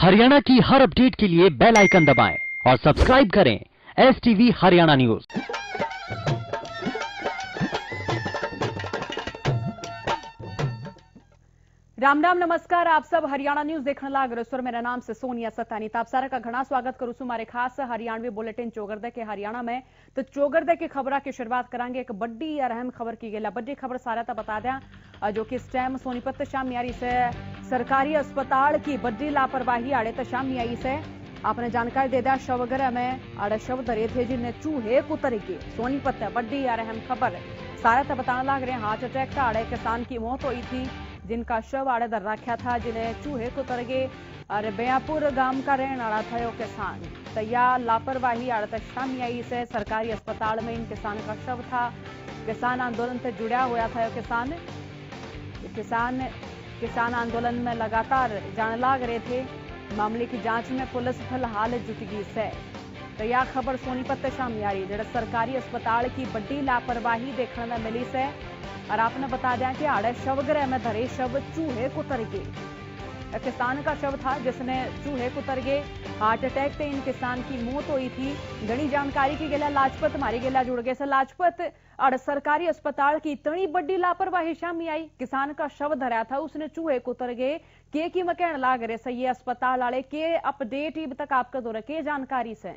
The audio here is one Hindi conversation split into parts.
हरियाणा की हर अपडेट के लिए बेल आइकन दबाएं और सब्सक्राइब करें STV हरियाणा न्यूज। राम राम नमस्कार। आप सब हरियाणा न्यूज देखने लाग रहे हो। मेरा नाम से सोनिया सतानी। आप सारा का घना स्वागत करूँ हमारे खास हरियाणवी बुलेटिन चौगरदे के हरियाणा में। तो चौगरदे की खबर की शुरुआत करांगे एक बड़ी और अहम खबर की गई। बड़ी खबर सारा तो बता दें जो कि इस टाइम सोनीपत शामियारी से सरकारी अस्पताल की बड़ी लापरवाही आड़े तो शामियारी से आपने जानकारी दे दिया। शवगृह में आड़े शव धरे थे जिन्हें चूहे कुतर के। सोनीपत बड़ी और अहम खबर सारा तो बताने लग रहे हैं। हार्ट अटैक का आड़े किसान की मौत हुई थी जिनका शव आड़े दर रखा था जिन्हें चूहे कुतर गए। और बयापुर गांव का रहने वाला था यो किसान। तैयार लापरवाही आड़े तक शामियाई से सरकारी अस्पताल में इन किसान का शव था। किसान आंदोलन से जुड़ा हुआ था यो किसान आंदोलन में लगातार जाने लग रहे थे। मामले की जांच में पुलिस फिलहाल जुट गई है। तो यह खबर सोनीपत शामियारी जेड़ा सरकारी अस्पताल की बड़ी लापरवाही देखने में मिली से। और आपने बता दिया कि आड़े शवगृह में धरे शव चूहे कुतर गए। किसान का शव था जिसने चूहे कुतर गए। हार्ट अटैक से इन किसान की मौत हुई थी। घनी जानकारी की गेला लाजपत मारी गेला जुड़ गए से लाजपत और सरकारी अस्पताल की इतनी बड़ी लापरवाही शामी आई। किसान का शव धरा था उसने चूहे कुतर गए के मैं कहने लाग रहे से ये अस्पताल वाले के अपडेट अब तक आपका दौरा के जानकारी से।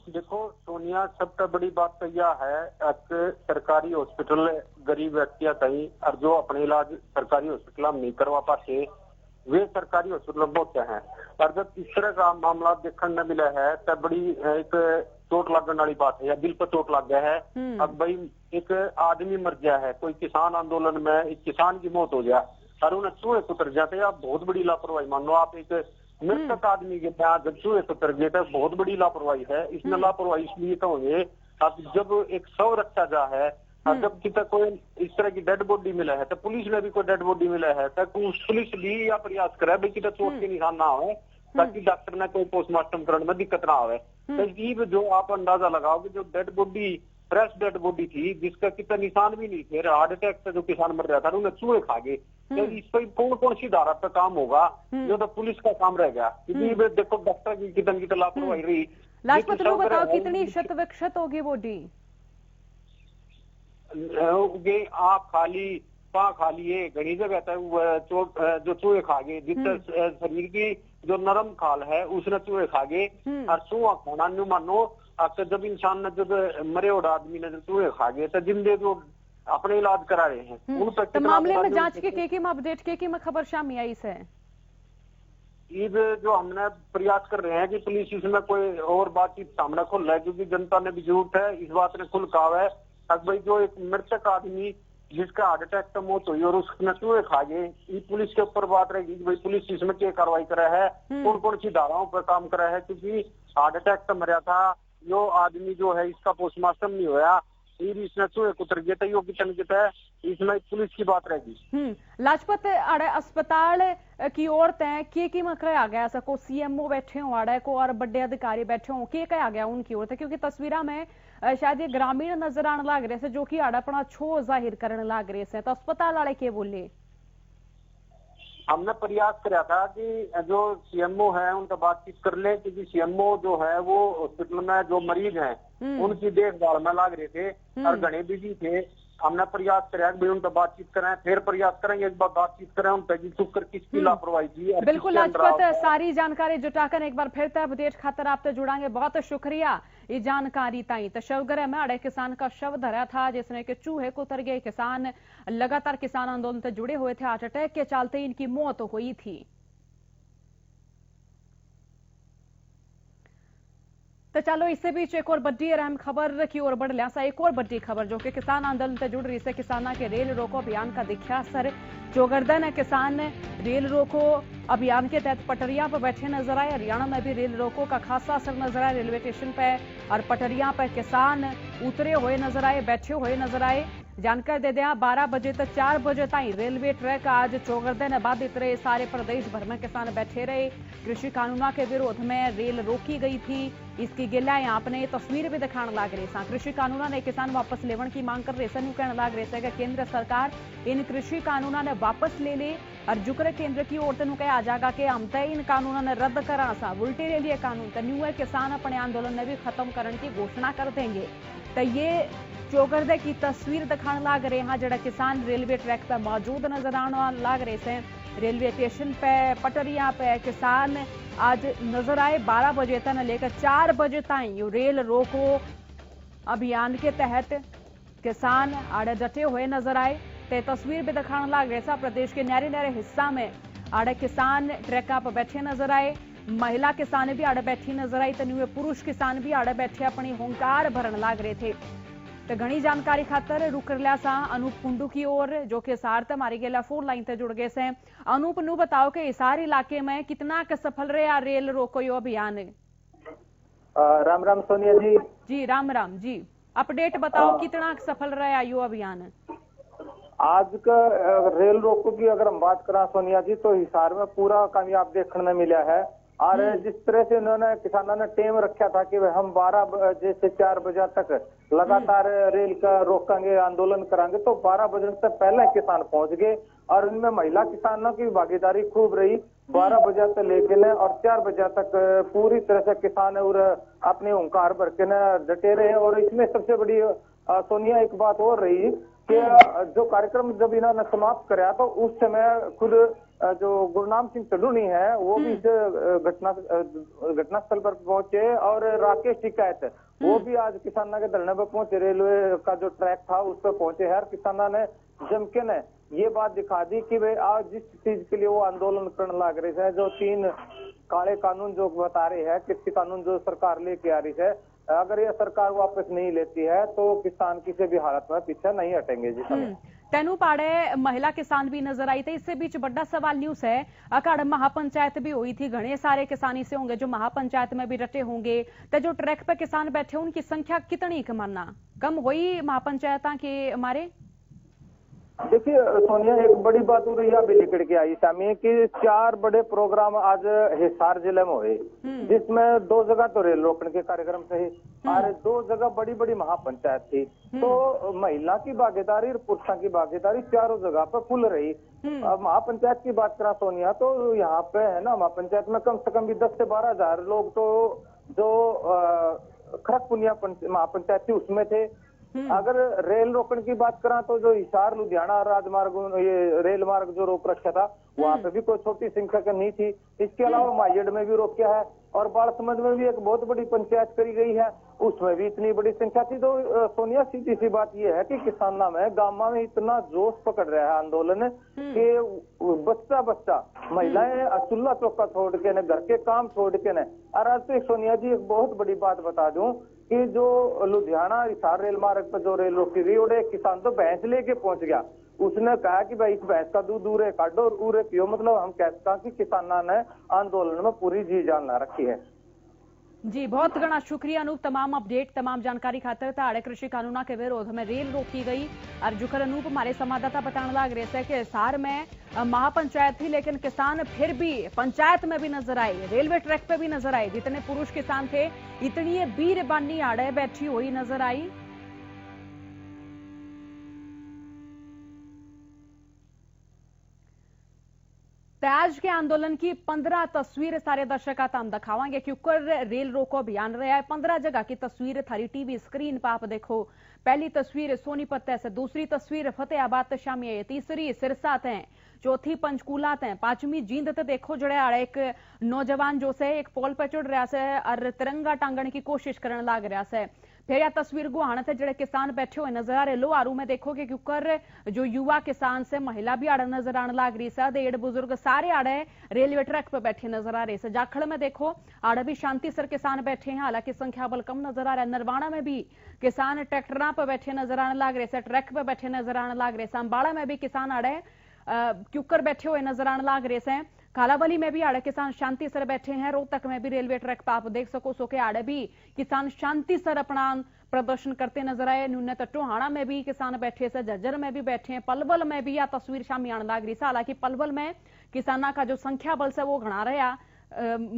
देखो सोनिया, सबसे बड़ी बात तो यह है कि सरकारी हॉस्पिटल गरीब व्यक्तियां सही और जो अपने इलाज सरकारी हॉस्पिटल में नहीं करवा पाते वे सरकारी हॉस्पिटल में होते हैं। और जब इस तरह का मामला देखने में मिला है तब बड़ी एक चोट लगने वाली बात है या दिल पर चोट लग गया है। अब भाई एक आदमी मर गया है, कोई किसान आंदोलन में एक किसान की मौत हो जाए और उन्हें चूहे कुतर जाते हैं। आप बहुत बड़ी लापरवाही मान लो। आप एक मृतक आदमी के बाद चूहे कुतर गए तो बहुत बड़ी लापरवाही है। इसमें लापरवाही इसलिए कहोगे अब जब एक शव रखा जा है और जब कितना कोई इस तरह की डेड बॉडी मिला है तो पुलिस में भी कोई डेड बॉडी मिला है तो पुलिस भी या प्रयास करे भाई कितना चोट के निशान ना हो ताकि डॉक्टर ने कोई पोस्टमार्टम करने में दिक्कत ना हो। तो ये जो आप अंदाजा लगाओगे जो dead body fresh dead body थी जिसका कितना निशान भी नहीं थे। हार्ट अटैक से जो किसान मर रहा था उन्हें चूहे खा गए। तो इस पर कौन कौन सी धारा पे काम होगा जो तो पुलिस का काम रह गया। क्योंकि देखो डॉक्टर की कितनी लापरवाही रही। लाजपत लोग बताओ कितनी क्षत विक्षत होगी बॉडी। आप खाली पा खा लिए घनी जगह तक चोट जो चूहे खा गए जिससे शरीर की जो नरम खाल है उसने चूहे खा गए। और चूहा खाना नहीं मानो जब इंसान ने जब मरे और आदमी ने चूहे खा गए तो जिंदे जो अपने इलाज करा रहे हैं उन पर मामले में जांच के अपडेट के में खबर शामी आई से जो हमने प्रयास कर रहे हैं कि पुलिस इसमें कोई और बातचीत सामने खुल रहा है क्योंकि जनता ने भी जरूरत है इस बात ने खुल कहा है। अब भाई जो एक मृतक आदमी जिसका हार्ट अटैक से मौत हुई और उसने चूहे खा गए ये पुलिस के ऊपर बात रहेगी कि भाई पुलिस इसमें क्या कार्रवाई करा है कौन कौन सी धाराओं पर काम करा है। क्योंकि हार्ट अटैक से मरा था जो आदमी जो है इसका पोस्टमार्टम नहीं हुआ फिर इसने चूहे कुतर गया था यो कितन है इसमें पुलिस की बात रहेगी। लाजपत आड़े अस्पताल की ओर तय के मकरा आ गया सको CMO बैठे हो आड़े को और बड़े अधिकारी बैठे हो के आ गया उनकी ओर तक क्योंकि तस्वीर में शायद ये ग्रामीण नजर आने लग रहे से जो कि आड़ा अपना छो जाहिर करने लग रहे से। तो अस्पताल वाले के बोले हमने प्रयास करा था कि जो CMO है उनका बातचीत कर ले क्योंकि CMO जो है वो हॉस्पिटल में जो मरीज हैं उनकी देखभाल में लग रहे थे और घने बिजी थे। हमने प्रयास करा कि उनका बातचीत करें फिर प्रयास करेंगे एक बार बातचीत करें उन पर चुप किसकी लापरवाही थी। बिल्कुल लाजपत सारी जानकारी जुटाकर एक बार फिर अपडेट खातर आपसे जुड़ांगे। बहुत शुक्रिया ये जानकारी ताई। तो शवगृह में अड़े किसान का शव धरा था जिसने के चूहे कुतर गए। किसान लगातार किसान आंदोलन से जुड़े हुए थे। हार्ट अटैक के चलते इनकी मौत हुई थी। तो चलो इससे बीच एक और बड़ी अहम खबर की ओर बढ़ लिया। एक और बड़ी खबर जो कि किसान आंदोलन से जुड़ रही है। किसाना के रेल रोको अभियान का दिखा असर। चौगरदन है किसान रेल रोको अभियान के तहत पटरियां पर बैठे नजर आए। हरियाणा में भी रेल रोको का खासा असर नजर आया रेलवे स्टेशन पे और पटरियां पर किसान उतरे हुए नजर आए बैठे हुए नजर आए। जानकारी दे दें 12 बजे तक 4 बजे तक रेलवे ट्रैक आज चौगरदन बाधित रहे। सारे प्रदेश भर में किसान बैठे रहे। कृषि कानूनों के विरोध में रेल रोकी गई थी। इसकी गिला आपने तस्वीर भी दिखाने लग रही है। कृषि कानूनों ने किसान वापस लेवन की मांग कर रहे कहने लग रहे कि केंद्र सरकार इन कृषि कानूनों ने वापस ले ले अर्जुकर केंद्र की ओर तेन कहा जाएगा कि हम तो इन कानूनों ने रद्द करा सा उल्टे ले लिए कानून तो न्यू किसान अपने आंदोलन ने भी खत्म करने की घोषणा कर देंगे। तो ये चौगरदे की तस्वीर दिखाने लग रहे हैं जड़ा किसान रेलवे ट्रैक पर मौजूद नजर आने लग रहे से। रेलवे स्टेशन पे पटरिया पे किसान आज नजर आए 12 बजे तक लेकर 4 बजे तक रेल रोको अभियान के तहत किसान आड़े डटे हुए नजर आए। ते तस्वीर भी दिखाने लग रहे सा प्रदेश के न्यारे न्यारे हिस्सा में आड़े किसान ट्रैका पर बैठे नजर आए। महिला किसान भी आड़े बैठी नजर आई तो पुरुष किसान भी आड़े बैठे अपनी होंकार भरन लग रहे थे। तो घनी जानकारी खातर रुक रहा सा अनूप कुंडू की ओर जो कि हिसार ते मारी गया फोन लाइन ते जुड़ गए से। अनूप नू बताओ कि हिसार इलाके में कितना सफल रहा रेल रोको यो अभियान? राम राम सोनिया जी। जी राम राम जी, अपडेट बताओ कितना सफल रहा यो अभियान? आज का रेल रोको की अगर हम बात करें सोनिया जी तो हिसार में पूरा कामयाब देखने मिला है। और जिस तरह से उन्होंने किसानों ने टेम रखा था कि हम 12 बजे से 4 बजे तक लगातार रेल का रोकेंगे आंदोलन करांगे तो 12 बजे से पहले किसान पहुंच गए और इनमें महिला किसानों की भागीदारी खूब रही। 12 बजे से लेके न और 4 बजे तक पूरी तरह से किसान और अपने हुंकार भर के न डटे रहे। और इसमें सबसे बड़ी सोनिया एक बात और रही कि जो कार्यक्रम जब इन्होंने समाप्त कराया तो उस समय खुद जो गुरनाम सिंह चडूनी है वो भी इस घटनास्थल पर पहुंचे और राकेश टिकैत वो भी आज किसानों के धरने पर पहुंचे। रेलवे का जो ट्रैक था उस पर पहुंचे है। किसानों ने जम के ने ये बात दिखा दी कि भाई आज जिस चीज के लिए वो आंदोलन करने लग रहे थे, जो 3 काले कानून जो बता रहे हैं, कृषि कानून जो सरकार लेके आ रही है, अगर ये सरकार वापस नहीं लेती है तो किसान किसी भी हालत में पीछे नहीं हटेंगे जी। तेनू पाड़े महिला किसान भी नजर आई थी। इससे बीच बड़ा सवाल न्यूज है अकाड़ महापंचायत भी हुई थी, घने सारे किसानी से होंगे जो महापंचायत में भी डटे होंगे। तो जो ट्रैक पे किसान बैठे उनकी संख्या कितनी मानना कम हुई महापंचायत के हमारे? देखिए सोनिया एक बड़ी बात हो रही है अभी निकल के आई सामने कि 4 बड़े प्रोग्राम आज हिसार जिले में हुए जिसमें 2 जगह तो रेल रोकने के कार्यक्रम थे और 2 जगह बड़ी बड़ी महापंचायत थी। तो महिला की भागीदारी और पुरुषों की भागीदारी चारों जगह पर फुल रही। अब महापंचायत की बात करा सोनिया तो यहाँ पे है ना महापंचायत में कम से कम भी 10 से 12 हजार लोग तो जो खड़गपुनिया महापंचायत थी उसमें थे। अगर रेल रोकने की बात करा तो जो हिसार लुधियाना राजमार्ग ये रेल मार्ग जो रोक रखा था वहां पे भी कोई छोटी संख्या नहीं थी। इसके अलावा माइयड में भी रोका है और बालसमंद में भी एक बहुत बड़ी पंचायत करी गई है, उसमें भी इतनी बड़ी संख्या थी। तो सोनिया सीधी सी बात यह है कि किसानों में गांव में इतना जोश पकड़ रहा है आंदोलन कि बच्चा बच्चा महिलाएं चूल्हा चौका छोड़ के न घर के काम छोड़ के न। और आज तो सोनिया जी एक बहुत बड़ी बात बता दूं कि जो लुधियाना हिसार रेल मार्ग पर जो रेल रोकी गई और एक किसान तो भैंस लेके पहुंच गया। उसने कहा कि भाई इस भैंस का दूध उरे काटो और उरे पियो। मतलब हम कहते हैं कि किसानों ने आंदोलन में पूरी जी जान ला रखी है। जी बहुत घना शुक्रिया अनूप, तमाम अपडेट तमाम जानकारी खातर ताड़े कृषि कानून के विरोध में रेल रोकी गई। और जुकर अनूप हमारे संवाददाता बताने लग रहे थे कि हिसार में महापंचायत थी लेकिन किसान फिर भी पंचायत में भी नजर आए, रेलवे ट्रैक पे भी नजर आए। जितने पुरुष किसान थे इतनी वीर बानी आड़े बैठी हुई नजर आई। आज के आंदोलन की 15 तस्वीर सारे दर्शक हम दिखावांगे क्योंकि रेल रोको अभियान रहा है। 15 जगह की तस्वीर थारी टीवी स्क्रीन पर आप देखो। पहली तस्वीर सोनीपत से, दूसरी तस्वीर फतेहाबाद शामिल, तीसरी सिरसा है, चौथी पंचकूला है, 5वीं जींद ते देखो जड़े एक नौजवान जो से एक पोल पर चढ़ रहा है और तिरंगा टांगने की कोशिश करने लग रहा है। फिर यह तस्वीर गुहाना थे जड़े किसान बैठे हुए नजर आ रहे। लो आरू में देखोगे क्योंकि जो युवा किसान से महिला भी आड़े नजर आने लग रही है, देड़ बुजुर्ग सारे आड़े रेलवे ट्रैक पर बैठे नजर आ रहे हैं। जाखड़ में देखो आड़े भी शांति सर किसान बैठे हैं, हालांकि संख्या बल कम नजर आ रहा है। नरवाणा में भी किसान ट्रैक्टर पर बैठे नजर आने लग रहे, ट्रैक पर बैठे नजर आने लग रहे। अंबाड़ा में भी किसान आड़े क्यूकर बैठे हुए नजर आने लग रहे हैं। कालावली में भी आड़े किसान शांति सर बैठे हैं। रोहतक में भी रेलवे ट्रैक पर आप देख सको सो के आड़े भी किसान शांति सर अपना प्रदर्शन करते नजर आए। न्यूनत टोहाना में भी किसान बैठे से, झज्जर में भी बैठे हैं, पलवल में भी यह तस्वीर शामी आने लग रही है। हालांकि पलवल में किसानों का जो संख्या बल से वो घना रहा,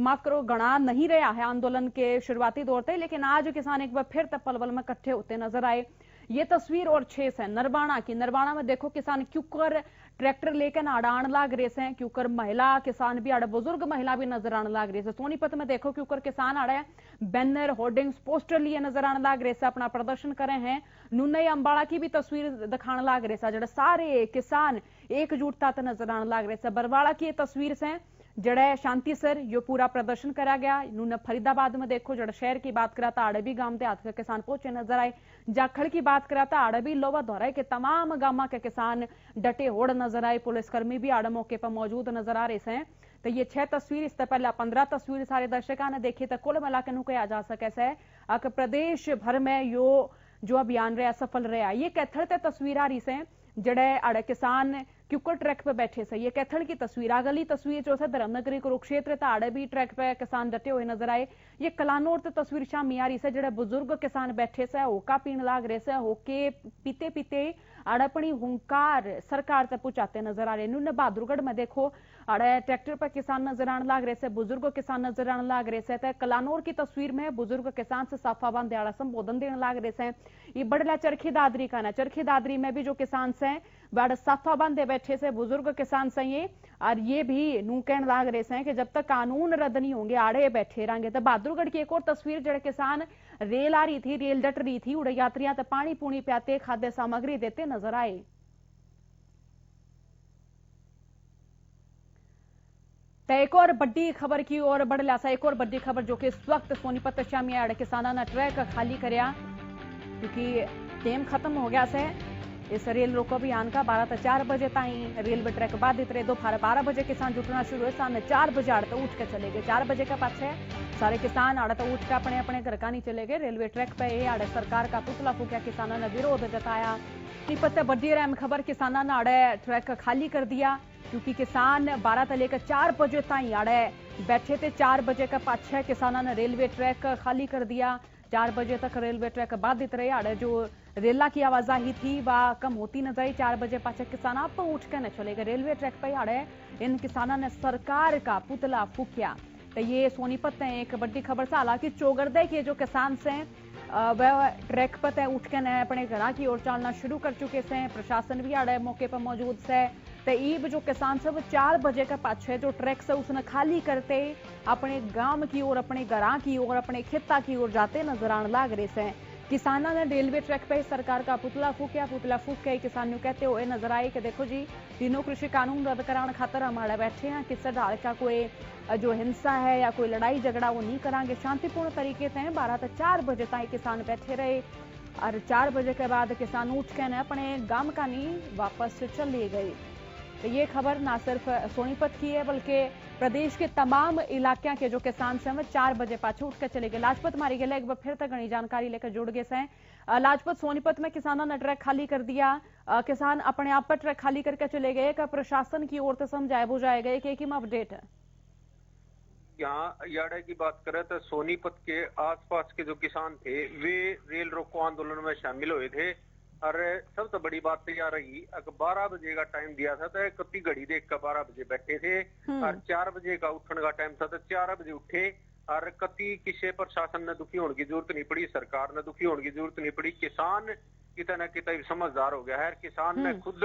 माफ करो घना नहीं रहा है आंदोलन के शुरुआती दौर से, लेकिन आज किसान एक बार फिर तब पलवल में इकट्ठे होते नजर आए। ये तस्वीर और 6 है नरवाणा की। नरवाणा में देखो किसान क्यूकर ट्रैक्टर लेकर आड़ान लाग रहे हैं। क्यूकर महिला किसान भी आड़े, बुजुर्ग महिला भी नजर आने लाग रही है। सोनीपत में देखो क्यूकर किसान आड़े बैनर होर्डिंग्स पोस्टर लिए नजर आने लाग रहे हैं, अपना प्रदर्शन करे हैं। नुनई अंबाड़ा की भी तस्वीर दिखाने लाग रहे हैं, जड़े सारे किसान एकजुटता नजर आने लाग रहे हैं। बरवाड़ा की तस्वीर से जड़े शांति सर यो पूरा प्रदर्शन करा गया। नून फरीदाबाद में देखो जड़ शहर की बात करा था, आड़े भी गांव देहात के किसान पहुंचे नजर आए। जाखड़ की बात करा था, आड़े भी लोवा दोहराए के तमाम गांव के किसान डटे होड़ नजर आए। पुलिसकर्मी भी आड़े मौके पर मौजूद नजर आ रहे हैं। तो ये 6 तस्वीर, इससे पहले 15 तस्वीर सारे दर्शकों ने देखी। तो कुल मिला के कहा जा सके से प्रदेश भर में यो जो अभियान रहा सफल रहा। ये कैथड़ ते तस्वीर आ रही से जड़े आड़े किसान क्यूकर ट्रैक पे बैठे से। ये कैथड़ की तस्वीर। अगली तस्वीर जो है धर्मनगरी कुरुक्षेत्र आड़े भी ट्रैक पे किसान डटे हुए नजर आए। ये कलानौर ते तस्वीर शामी आ रही से जड़े बुजुर्ग किसान बैठे से होका पीण लाग रहे से। होके पीते पीते आड़े अपनी हुंकार सरकार तक पहुंचाते नजर आ रहे। नुन बहादुरगढ़ में देखो आड़े ट्रैक्टर पर किसान नजर आने लाग रहे से, बुजुर्ग किसान नजर आने लाग रहे से। कलानौर की तस्वीर में बुजुर्ग किसान से साफा बांधे आड़ा संबोधन देने लाग रहे से। ये बड़ला चरखी दादरी का ना, चरखी दादरी में भी जो किसान से बड़ साफा बांधे बैठे से बुजुर्ग किसान से ये, और ये भी नू कहने लाग रहे हैं कि जब तक कानून रद्द नहीं होंगे आड़े बैठे रहेंगे। तो बहादुरगढ़ की एक और तस्वीर जड़े किसान रेल आ रही थी, रेल डट रही थी, उड़े यात्रियां तो पानी पूनी प्याते खाद्य सामग्री देते नजर आए। तो एक और बड़ी खबर की और बढ़ लिया। एक और बड़ी खबर जो कि इस वक्त सोनीपत शामी आड़े किसाना ने ट्रैक खाली करया क्योंकि टाइम खत्म हो गया से। इस रेल रोको अभियान का 12 से 4 बजे ताई रेलवे ट्रैक बाधित रहे। दोपहर 12 बजे किसान जुटना शुरू हुए, सामने 4 बजे आड़े तो उठ के चले गए। 4 बजे का पाछे सारे किसान आड़े तो उठ के अपने अपने घर का नहीं चले गए। रेलवे ट्रैक पे ये आड़े सरकार का पुतला फूकिया, किसानों ने विरोध जताया। सोनीपत बड़ी अहम खबर, किसानों ने आड़े ट्रैक खाली कर दिया क्योंकि किसान 12 से लेकर 4 बजे ताई आड़े बैठे थे। 4 बजे का पाछे किसानों ने रेलवे ट्रैक खाली कर दिया। 4 बजे तक रेलवे ट्रैक बाधित रहे। आड़े जो रेला की आवाजाही थी वह कम होती नजर आई। 4 बजे पाछे किसान आप उठ के न चले गए। रेलवे ट्रैक पर आड़े इन किसानों ने सरकार का पुतला फूकिया। तो ये सोनीपत में एक बड़ी खबर से। हालांकि चौगरदे के जो किसान से वह ट्रैक पर उठ के न अपने घर की ओर चलना शुरू कर चुके से। प्रशासन भी आड़े मौके पर मौजूद से। तो ईब जो किसान से वो 4 बजे का पाछे जो ट्रैक से उसने खाली करते अपने गांव की ओर, अपने घर की ओर, अपने खेता की ओर जाते नजर आने लाग रहे से। किसानों ने रेलवे ट्रैक पे सरकार का पुतला फूकिया। पुतला फूक के किसानों कहते हुए नजर आए कि देखो जी, तीनों कृषि कानून रद्द कराने खातर हमारे बैठे हैं। किसी ढाल का कोई जो हिंसा है या कोई लड़ाई झगड़ा वो नहीं करांगे। शांतिपूर्ण तरीके से 12 से 4 बजे तक किसान बैठे रहे और 4 बजे के बाद किसान उठ के अपने गांव का नहीं वापस चले गए। तो ये खबर ना सिर्फ सोनीपत की है बल्कि प्रदेश के तमाम इलाके के जो किसान से 4 बजे पाछे उठ कर चले गए। लाजपत मारी गए एक बार फिर तक घनी जानकारी लेकर जुड़ गए से। लाजपत सोनीपत में किसानों ने ट्रैक खाली कर दिया। किसान अपने आप पर ट्रैक खाली करके चले गए। का प्रशासन की ओर से समझाया बुझाया गया कि एक ही अपडेट है। यहाँ याडा की बात करें तो सोनीपत के आसपास के जो किसान थे वे रेल रोको आंदोलन में शामिल हुए थे। और सबसे बड़ी बात तो यह रही, अगर 12 बजे का टाइम दिया था तो कति घड़ी देख कर 12 बजे बैठे थे और 4 बजे का उठने का टाइम था तो 4 बजे उठे। और कति किसी प्रशासन ने दुखी होने की जरूरत नहीं पड़ी, सरकार ने दुखी होने की जरूरत नहीं पड़ी। किसान कितना न कितना समझदार हो गया है। किसान ने खुद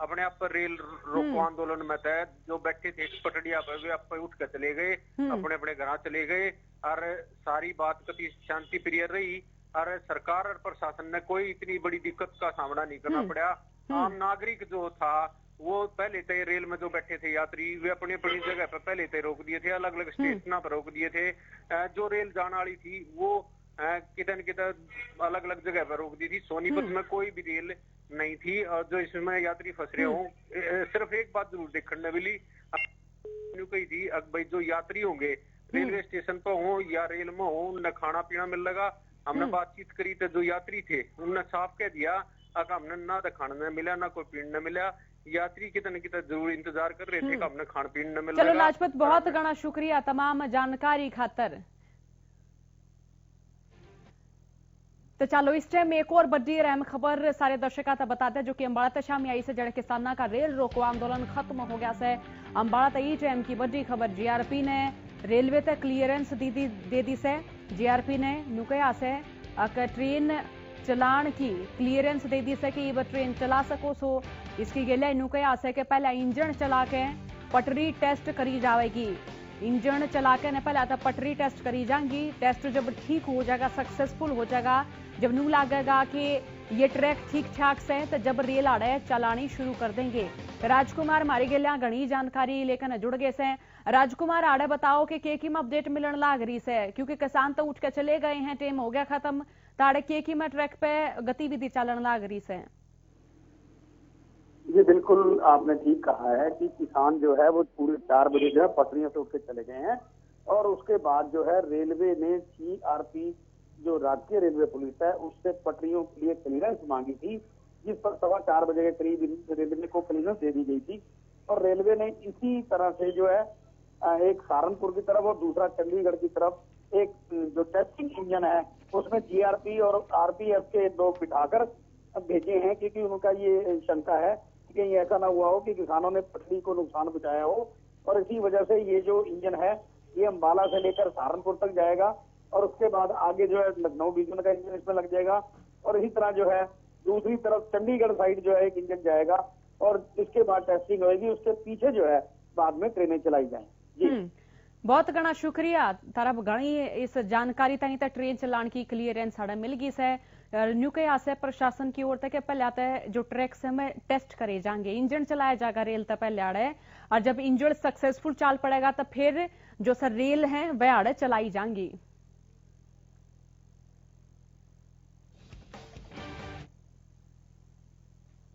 अपने आप पर रेल रोको आंदोलन में तय जो बैठे थे पटड़िया पर वे आप उठ कर चले गए, अपने अपने घर चले गए। और सारी बात कति शांति प्रिय रही और सरकार और प्रशासन ने कोई इतनी बड़ी दिक्कत का सामना नहीं करना पड़ा। आम नागरिक जो था वो पहले तय रेल में जो बैठे थे यात्री वे अपनी अपनी जगह पर पहले तय रोक दिए थे, अलग अलग स्टेशन पर रोक दिए थे। जो रेल जाने वाली थी वो कितने न कितने अलग अलग जगह पर रोक दी थी। सोनीपत में कोई भी रेल नहीं थी और जो इसमें यात्री फंस रहे हों। सिर्फ एक बात जरूर देखने मिली कही थी, भाई जो यात्री होंगे रेलवे स्टेशन पर हो या रेल में हो उन्हें खाना पीना मिल लगा। हमने बातचीत करी तो जो यात्री थे उन्होंने साफ कह दिया कि हमने ना तो खाना न मिला ना कोई पीने न मिला। यात्री कितने कितने जरूर इंतजार कर रहे थे कि हमने खाना पीने न मिला। चलो लाजपत बहुत घना शुक्रिया तमाम जानकारी खातर। तो चलो इस टाइम एक और बड़ी अहम खबर सारे दर्शकों तक बताते हैं जो कि अंबाड़ा शामी आई से जड़े किसाना का रेल रोको आंदोलन खत्म हो गया से। अंबाड़ा ई टाइम की बड़ी खबर, जीआरपी ने रेलवे तक क्लियरेंस दे दी से। जीआरपी ने नुकया से ट्रेन चलान की क्लीयरेंस दे दी से कि वह ट्रेन चला सको सो इसकी गेले इनू कहा से कि पहले इंजन चला के पटरी टेस्ट करी जाएगी। इंजन चला के ने पहले तो पटरी टेस्ट करी जाएंगी। टेस्ट जब ठीक हो जाएगा, सक्सेसफुल हो जाएगा, जब नू लगेगा कि ये ट्रैक ठीक ठाक से तो जब रेल आड़े चलानी शुरू कर देंगे। राजकुमार मारी गेलिया घनी जानकारी लेकर जुड़ गए से। राजकुमार आड़े बताओ कि के अपडेट मिलन लाग रही से, क्योंकि किसान तो उठ के चले गए हैं, टाइम हो गया खत्म, ताड़े के में ट्रैक पे गतिविधि चलन लाग रही से। जी बिल्कुल, आपने ठीक कहा है कि किसान जो है वो पूरे 4 बजे जो है पटरियों से उठ के चले गए हैं और उसके बाद जो है रेलवे ने CRP जो राज्य रेलवे पुलिस है उससे पटरियों के लिए क्लीयरेंस मांगी थी, जिस पर 4:15 बजे के करीब रेलवे को क्लीयरेंस दे दी गई थी। और रेलवे ने इसी तरह से जो है एक सहारनपुर की तरफ और दूसरा चंडीगढ़ की तरफ एक जो टेस्टिंग इंजन है उसमें GRP और RPF के लोग बिठाकर भेजे हैं, क्योंकि उनका ये शंका है कि कहीं ऐसा ना हुआ हो कि किसानों ने पटरी को नुकसान पहुंचाया हो। और इसी वजह से ये जो इंजन है ये अम्बाला से लेकर सहारनपुर तक जाएगा और उसके बाद आगे जो है लखनऊ डिवीजन का इंजन इसमें लग जाएगा और इसी तरह जो है दूसरी तरफ चंडीगढ़ साइड जो है एक इंजन जाएगा और इसके बाद टेस्टिंग होगी, उसके पीछे जो है बाद में ट्रेनें चलाई जाएंगी। बहुत घना शुक्रिया तारा घनी इस जानकारी ताई तक ट्रेन चलान की क्लीयरेंस साढ़े मिल गई से। न्यू के आसे प्रशासन की ओर तक पहले आते जो ट्रैक से में टेस्ट करे जाएंगे, इंजन चलाया जाएगा रेल तक पहले आड़े, और जब इंजन सक्सेसफुल चाल पड़ेगा तो फिर जो सर रेल है वह आड़े चलाई जाएंगी।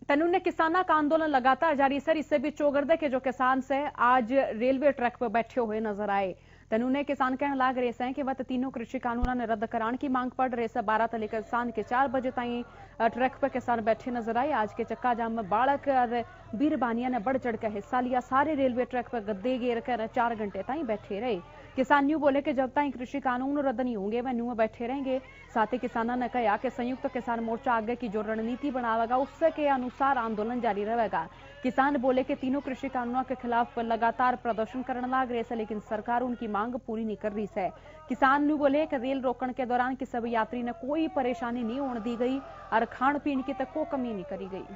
तनु ने किसाना का आंदोलन लगातार जारी सर, इससे भी चौगरदे के जो किसान से आज रेलवे ट्रैक पर बैठे हुए नजर आए। तनु ने किसान कहने लाग रहे हैं कि वह तीनों कृषि कानूनों ने रद्द कराने की मांग पड़ रही है। 12 से लेकर शाम के 4 बजे ताई ट्रैक पर किसान बैठे नजर आए। आज के चक्का जाम में बालक और बीरबानिया ने बढ़ चढ़ कर हिस्सा लिया। सारे रेलवे ट्रैक पर गद्दे घेर कर 4 घंटे ताई बैठे रहे। किसान न्यू बोले कि जब तक कृषि कानून रद्द नहीं होंगे वह न्यू में बैठे रहेंगे। साथ ही किसानों ने कहा कि संयुक्त किसान मोर्चा आगे की जो रणनीति बनावेगा उससे के अनुसार आंदोलन जारी रहेगा। किसान बोले कि तीनों कृषि कानूनों के खिलाफ लगातार प्रदर्शन करने लग रहे हैं, लेकिन सरकार उनकी मांग पूरी नहीं कर रही है। किसान न्यू बोले कि रेल रोकने के दौरान किसी भी यात्री ने कोई परेशानी नहीं होने दी गई और खान पीन की तक कोई कमी नहीं करी गई।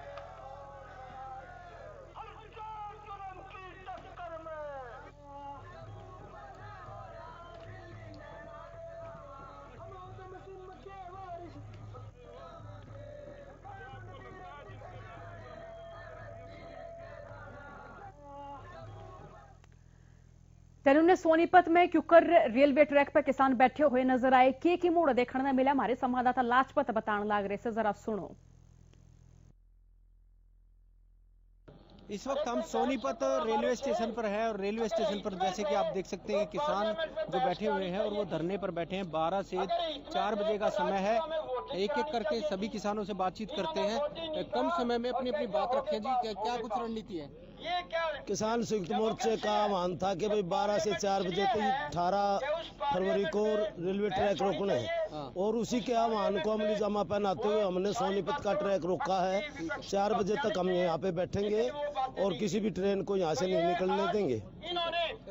तनु सोनीपत में क्यूकर रेलवे ट्रैक पर किसान बैठे हुए नजर आए। की मोड़ देखने में मिला, हमारे संवाददाता लाजपत बताने लग रहे से, जरा सुनो। इस वक्त हम सोनीपत रेलवे स्टेशन पर है और रेलवे स्टेशन पर जैसे कि आप देख सकते हैं किसान जो बैठे हुए हैं और वो धरने पर बैठे हैं। 12 से 4 बजे का समय है। एक एक करके सभी किसानों से बातचीत करते हैं। कम समय में अपनी अपनी बात रखें जी, क्या कुछ रणनीति है? किसान संयुक्त मोर्चे का आह्वान था कि भाई 12 से 4 बजे तक 18 फरवरी को रेलवे ट्रैक रोकने हैं और उसी के आह्वान को अमली जामा पहनाते हुए हमने सोनीपत का ट्रैक रोका है। 4 बजे तक हम यहाँ पे बैठेंगे और किसी भी ट्रेन को यहाँ से नहीं निकलने देंगे।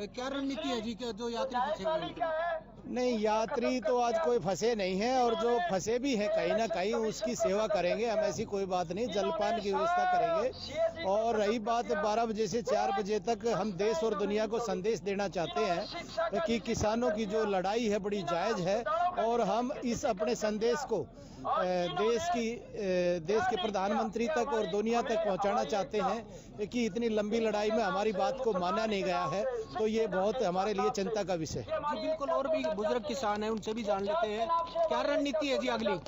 क्या रणनीति है जी, क्या जो यात्री फंसे? नहीं, यात्री तो आज कोई फंसे नहीं है और जो फंसे भी है कहीं ना कहीं उसकी सेवा करेंगे हम, ऐसी कोई बात नहीं, जलपान की व्यवस्था करेंगे। और रही बात 12 बजे से 4 बजे तक हम देश और दुनिया को संदेश देना चाहते हैं कि किसानों की जो लड़ाई है बड़ी जायज है और हम इस अपने संदेश को देश के प्रधानमंत्री तक और दुनिया तक पहुंचाना चाहते हैं कि इतनी लंबी लड़ाई में हमारी बात को माना नहीं गया है, तो ये बहुत हमारे लिए चिंता का विषय है। जी बिल्कुल, और भी बुजुर्ग किसान हैं उनसे भी जान लेते हैं क्या रणनीति है जी अगली।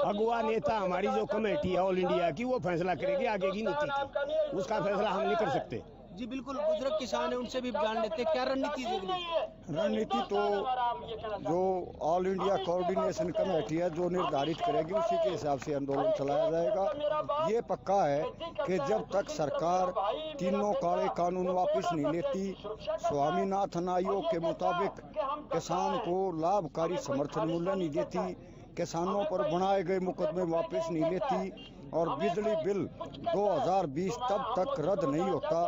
अगुआ नेता हमारी जो कमेटी है ऑल इंडिया की वो फैसला करेगी आगे की नीति की, उसका फैसला हम नहीं कर सकते। जी बिल्कुल, बुजुर्ग किसान है उनसे भी जान लेते हैं क्या रणनीति है। रणनीति तो जो ऑल इंडिया कोऑर्डिनेशन कमेटी है जो निर्धारित करेगी उसी के हिसाब से आंदोलन चलाया जाएगा। ये पक्का है कि जब तक सरकार तीनों काले कानून वापस नहीं लेती, स्वामीनाथन आयोग के मुताबिक किसान को लाभकारी समर्थन मूल्य नहीं देती, किसानों पर बनाए गए मुकदमे वापस नहीं लेती और बिजली बिल 2020 तब तक रद्द नहीं होता,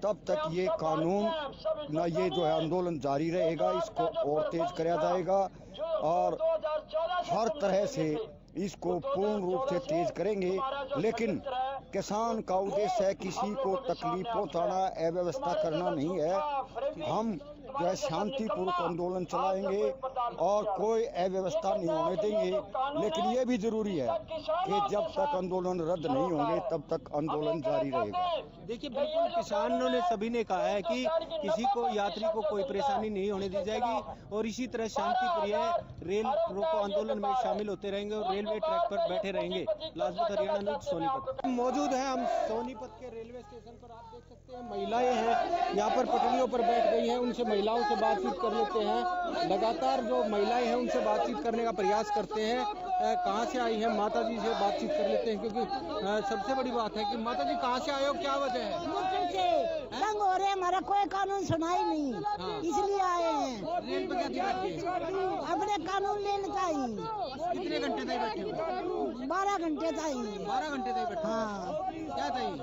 तब तक ये कानून ना ये जो है आंदोलन जारी रहेगा। इसको और तेज कराया जाएगा और हर तरह से इसको पूर्ण रूप से तेज करेंगे। लेकिन किसान का उद्देश्य है किसी को तकलीफ पहुंचाना, अव्यवस्था करना नहीं है। हम जो है शांतिपूर्वक आंदोलन चलाएंगे और कोई अव्यवस्था नहीं होने देंगे। लेकिन ये भी जरूरी है कि जब तक आंदोलन रद्द नहीं होंगे तब तक आंदोलन जारी रहेगा। देखिए, बिल्कुल किसानों ने सभी ने कहा है कि किसी को, यात्री को कोई परेशानी नहीं होने दी जाएगी और इसी तरह शांतिप्रिय रेल रोको आंदोलन में शामिल होते रहेंगे और रेलवे ट्रैक पर बैठे रहेंगे। लाजपत हरियाणा न्यूज, सोनीपत। मौजूद है हम सोनीपत के रेलवे स्टेशन पर। आप देख सकते हैं महिलाएं हैं यहाँ पर, पटरियों पर बैठ गई हैं। उनसे महिलाओं से बातचीत कर लेते हैं। लगातार जो महिलाएं हैं उनसे बातचीत करने का प्रयास करते हैं। कहाँ से आई है माता जी से बातचीत कर लेते हैं, क्योंकि सबसे बड़ी बात है कि माता जी कहाँ से आए हो, क्या वजह है? तंग हो रहे, हमारा कोई कानून सुनाई नहीं, इसलिए आए हैं। रेल पर क्या बैठे? अपने कानून लेने चाहिए। कितने घंटे तक बैठे हो? 12 घंटे चाहिए। 12 घंटे तक बैठे? हाँ। क्या चाहिए?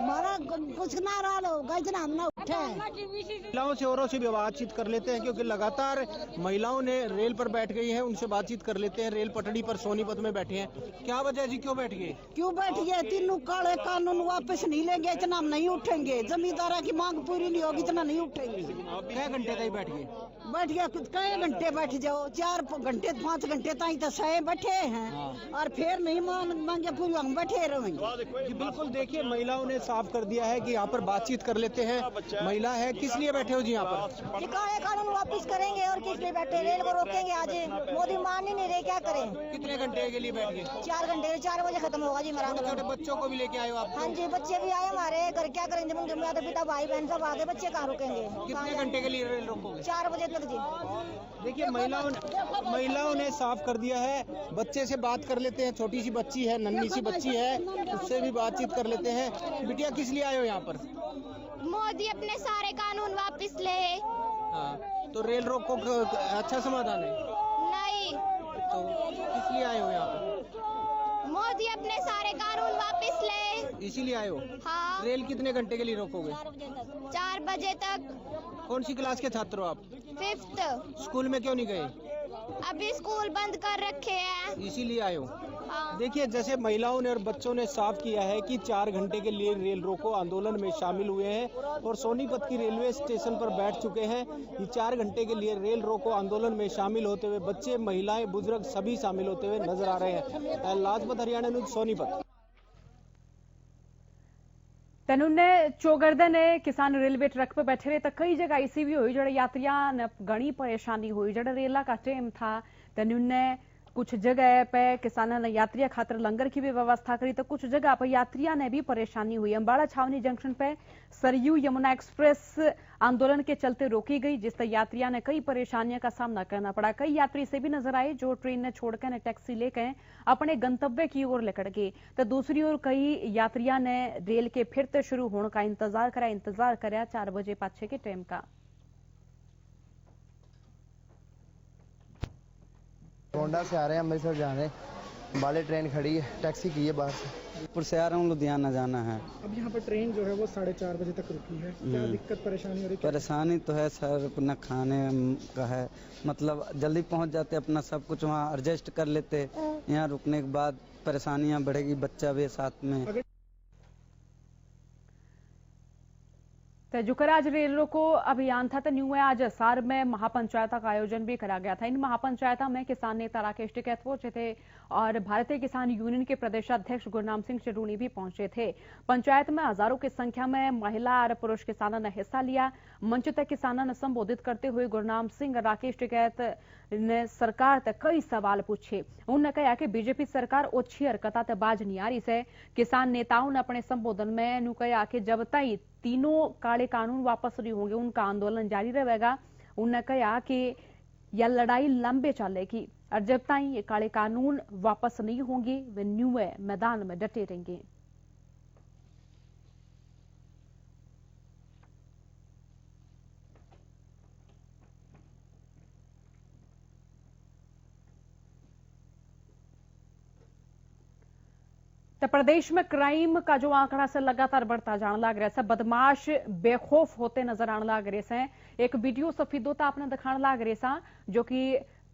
हमारा कुछ ना रहा लो, गजना हम ना उठे। महिलाओं से, औरों से भी बातचीत कर लेते हैं, क्योंकि लगातार महिलाओं ने रेल पर बैठ गई है। उनसे बातचीत कर लेते हैं। रेल पटड़ी पर सोनीपत में बैठे हैं। क्या वजह जी, क्यों बैठ गए? क्यों बैठ गए? तीनों काले कानून वापस नहीं लेंगे, इतना हम नहीं उठेंगे। जमींदारा की मांग पूरी नहीं होगी, इतना नहीं उठेंगे। कितने घंटे तक बैठ गए? बैठ गया कुछ कई घंटे बैठ जाओ, 4 घंटे 5 घंटे तक तो सहे बैठे हैं और फिर नहीं मांगे पूरी, हम बैठे रहेंगे। जी बिल्कुल, देखिए महिलाओं ने साफ कर दिया है कि यहाँ पर बातचीत कर लेते हैं। महिला है, किस लिए बैठे हो जी यहाँ पर? काले कानून वापस करेंगे और किस लिए बैठे? रेल को रोकेंगे आज, मोदी मान ही नहीं रहे, क्या करें? कितने घंटे के लिए बैठ गए? 4 घंटे, 4 बजे खत्म होगा जी मेरा। छोटे बच्चों को भी लेके आए हो आप? हाँ जी, बच्चे भी आए हमारे घर, क्या करेंगे? उनके माता पिता भाई बहन सब आगे, बच्चे कहाँ रुकेंगे? कितने घंटे के लिए रेल रोकोगे? 4 बजे तक जी। देखिए महिलाओं ने साफ कर दिया है। बच्चे से बात कर लेते हैं। छोटी सी बच्ची है, नन्ही सी बच्ची है, उससे भी बातचीत कर लेते हैं। बिटिया, किस लिए आए हो यहाँ पर? मोदी अपने सारे कानून वापस ले। हाँ, तो रेल रोको अच्छा समाधान है? नहीं। तो किस लिए आए हो यहाँ पर? मोदी अपने सारे कानून वापस ले, इसीलिए आए हो? हाँ। रेल कितने घंटे के लिए रोकोगे? 4 बजे तक। कौन सी क्लास के छात्र हो आप? 5th। स्कूल में क्यों नहीं गए? अभी स्कूल बंद कर रखे हैं। इसीलिए आए हो? हाँ। देखिए, जैसे महिलाओं ने और बच्चों ने साफ किया है कि 4 घंटे के लिए रेल रोको आंदोलन में शामिल हुए हैं और सोनीपत की रेलवे स्टेशन पर बैठ चुके हैं। ये 4 घंटे के लिए रेल रोको आंदोलन में शामिल होते हुए बच्चे, महिलाएं, बुजुर्ग सभी शामिल होते हुए नजर आ रहे हैं। लाजपत हरियाणा न्यूज, सोनीपत। तेनुने चौगरदे ने किसान रेलवे ट्रैक पर बैठे रहे तो कई जगह ऐसी भी हुई जड़े यात्रियां ने घनी परेशानी हुई। जड़े रेला का टाइम था तेनुने कुछ जगह पे किसानों ने यात्रियों खातिर लंगर की भी व्यवस्था करी तो कुछ जगह पर यात्रियों ने भी परेशानी हुई। अम्बाड़ा छावनी जंक्शन पे सरयू यमुना एक्सप्रेस आंदोलन के चलते रोकी गई, जिससे यात्रियों ने कई परेशानियों का सामना करना पड़ा। कई यात्री से भी नजर आए जो ट्रेन ने छोड़कर ने टैक्सी लेकर अपने गंतव्य की ओर निकल गए, तो दूसरी ओर कई यात्रियों ने रेल के फिर से शुरू होने का इंतजार कराया 4 बजे पाछे के टाइम का। गोंडा से आ रहे हैं, अमृतसर जा रहे हैं। बाले ट्रेन खड़ी है, टैक्सी की है बाहर से। पुर से आ रहा हूँ, लुधियाना जाना है। अब यहाँ पर ट्रेन जो है वो 4:30 बजे तक रुकी है। क्या दिक्कत परेशानी हो रही है? परेशानी तो है सर, अपना खाने का है, मतलब जल्दी पहुँच जाते, अपना सब कुछ वहाँ एडजस्ट कर लेते। यहाँ रुकने के बाद परेशानियाँ बढ़ेगी, बच्चा भी साथ में। तो जुकर आज रेल रोको अभियान था तो न्यू है आज सार में महापंचायत का आयोजन भी करा गया था। इन महापंचायत में किसान नेता राकेश टिकैत पहुंचे थे और भारतीय किसान यूनियन के प्रदेशाध्यक्ष गुरनाम सिंह चरूनी भी पहुंचे थे। पंचायत में हजारों की संख्या में महिला और पुरुष किसानों ने हिस्सा लिया। मंच तक किसानों ने संबोधित करते हुए गुरनाम सिंह राकेश टिकैत ने सरकार तक कई सवाल पूछे। उन्होंने कहा कि बीजेपी सरकार ओछी हरकत ते बाज नहीं आ रही है। किसान नेताओं ने अपने संबोधन में कहा कि जब तक तीनों काले कानून वापस नहीं होंगे उनका आंदोलन जारी रहेगा। उन्होंने कहा कि यह लड़ाई लंबे चलेगी और जब तक ये काले कानून वापस नहीं होंगे वे न्यू मैदान में डटे रहेंगे। तो प्रदेश में क्राइम का जो आंकड़ा से लगातार बढ़ता जाने लग रहा है। बदमाश बेखौफ होते नजर आने लग रहे हैं। एक वीडियो सफीदोता आपने दिखाने लग रहे जो कि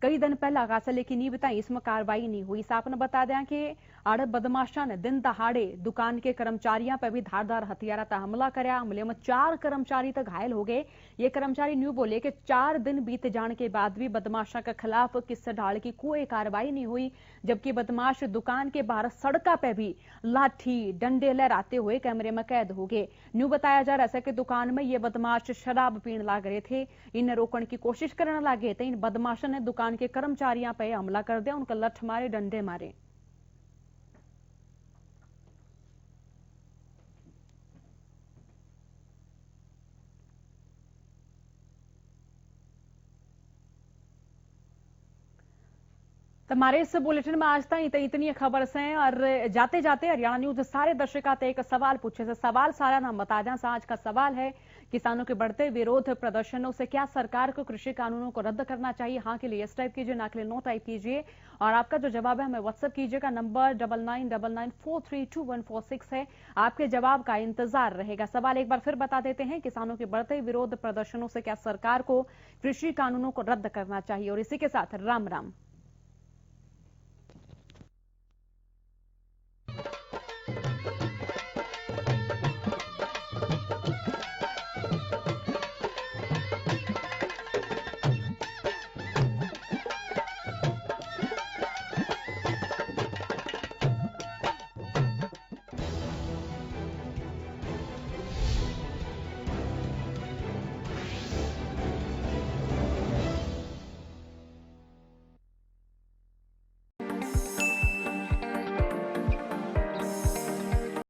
कई दिन पहला गासा लेकिन नहीं बताई इसमें कार्रवाई नहीं हुई। साहब ने बता दें कि आड़े बदमाशा ने दिन दहाड़े दुकान के कर्मचारियों पर भी धारदार हथियारा का हमला कराया। हमले में 4 कर्मचारी तक घायल हो गए। ये कर्मचारी न्यू बोले कि 4 दिन बीत जाने के बाद भी बदमाशा के खिलाफ किस ढाल की कोई कार्रवाई नहीं हुई, जबकि बदमाश दुकान के बाहर सड़क पे भी लाठी डंडे लहराते हुए कैमरे में कैद हो गए। न्यू बताया जा रहा है कि दुकान में ये बदमाश शराब पीने लग रहे थे। इन्हें रोकने की कोशिश करने लगे थे। इन बदमाशों ने दुकान के कर्मचारियों पर हमला कर दिया, उनका लठ मारे डंडे मारे। तो हमारे इस बुलेटिन में आज तक इतनी खबर से और जाते जाते हरियाणा न्यूज सारे दर्शकों से एक सवाल पूछे से सवाल सारा नाम बता दें। आज का सवाल है किसानों के बढ़ते विरोध प्रदर्शनों से क्या सरकार को कृषि कानूनों को रद्द करना चाहिए? हाँ के लिए यस टाइप कीजिए, ना के लिए नो टाइप कीजिए। और आपका जो जवाब है हमें व्हाट्सएप कीजिएगा, नंबर 9999432146 है। आपके जवाब का इंतजार रहेगा। सवाल एक बार फिर बता देते हैं, किसानों के बढ़ते विरोध प्रदर्शनों से क्या सरकार को कृषि कानूनों को रद्द करना चाहिए? और इसी के साथ राम राम।